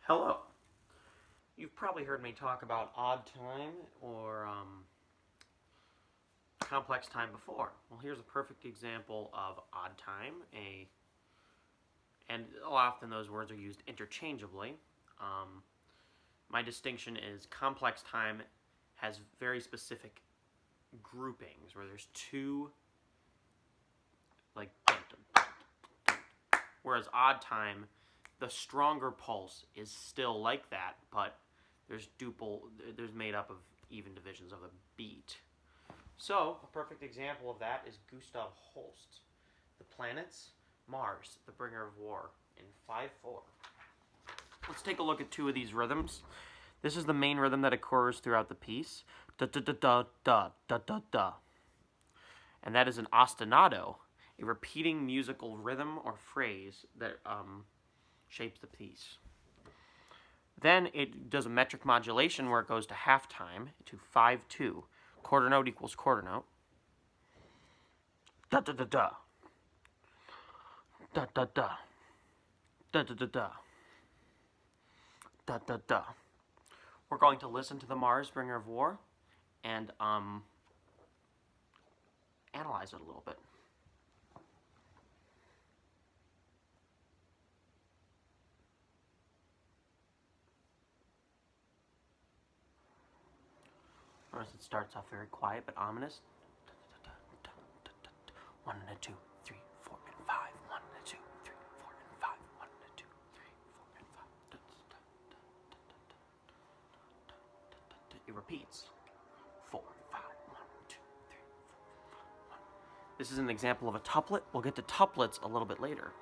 Hello. You've probably heard me talk about odd time or complex time before. Well, here's a perfect example of odd time. And often those words are used interchangeably. My distinction is complex time has very specific groupings where there's two, like, dun, dun, dun, dun. Whereas odd time, the stronger pulse is still like that, but there's made up of even divisions of the beat. So, a perfect example of that is Gustav Holst, The Planets, Mars, the Bringer of War, in 5/4. Let's take a look at two of these rhythms. This is the main rhythm that occurs throughout the piece. Da da da da da da da da. And that is an ostinato, a repeating musical rhythm or phrase that shapes the piece. Then it does a metric modulation where it goes to halftime to 5/2. Quarter note equals quarter note. Da da da da. Da da da. Da da da da. Da da da. We're going to listen to the Mars Bringer of War and analyze it a little bit. Notice it starts off very quiet but ominous. 1 and a 2, 3, 4 and 5. 1 and a 2, 3, 4 and 5. 1 and a 2, 3, 4 and 5. It repeats. 4, 5, 1, 2, 3, 4, 1. This is an example of a tuplet. We'll get to tuplets a little bit later.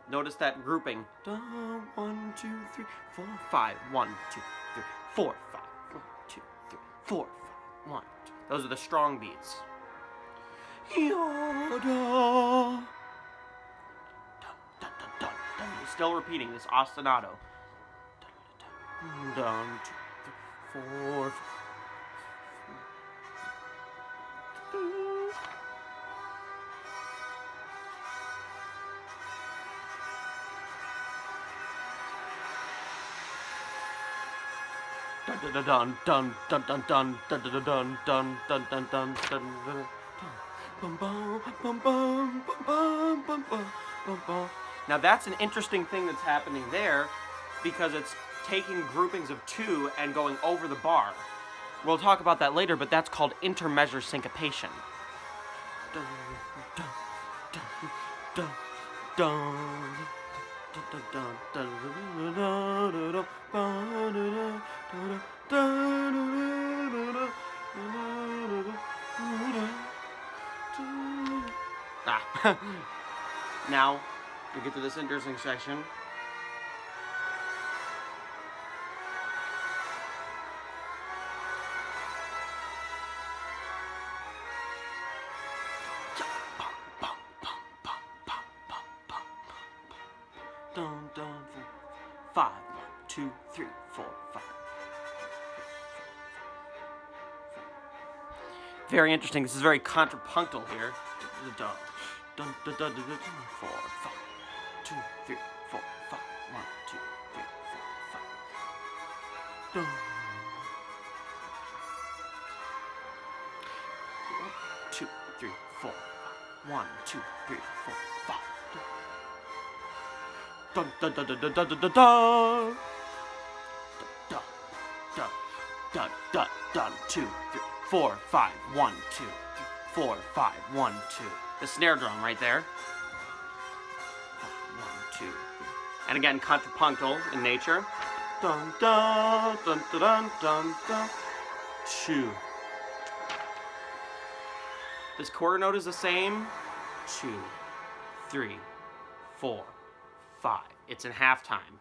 Notice that grouping. 1, 2, 3, 4, 5. 1, 2, 3, 4, 5. 1, 2, 3, 4, 5. 1, 2. Those are the strong beats. Still repeating this ostinato. 1, 2, 3, 4, 5. Dun dun dun dun dun dun dun dun dun dun dun dun dun dun dun. Bum bum bum bum bum bum bum bum. Now that's an interesting thing that's happening there, because it's taking groupings of two and going over the bar. We'll talk about that later, but that's called intermeasure syncopation. Dun dun dun dun dun. Now we get to this interesting section. Dun, dun, 5, 1, 2, 3, 4, 5. Very interesting. This is very contrapuntal here. Dun, dun, dun, dun, dun, dun, 4, 5, 2, 3, 4, 5. 1, 2, 3, 4, 5. Dun. 2, 3, 4, 5. 1, 2, 3, 4, 5. Dun dun dun dun dun dun dun dun dun. Dun dun dun dun dun. 2, 3, 4, 5. 1, 2, 3, 4, 5. 1, 2. The snare drum right there. 1, 2, 3. And again, contrapuntal in nature. Dun dun dun dun dun dun dun. 2. This quarter note is the same. 2, 3, 4, 5. It's in halftime.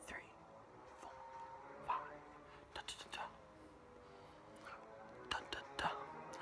3, 4, 5.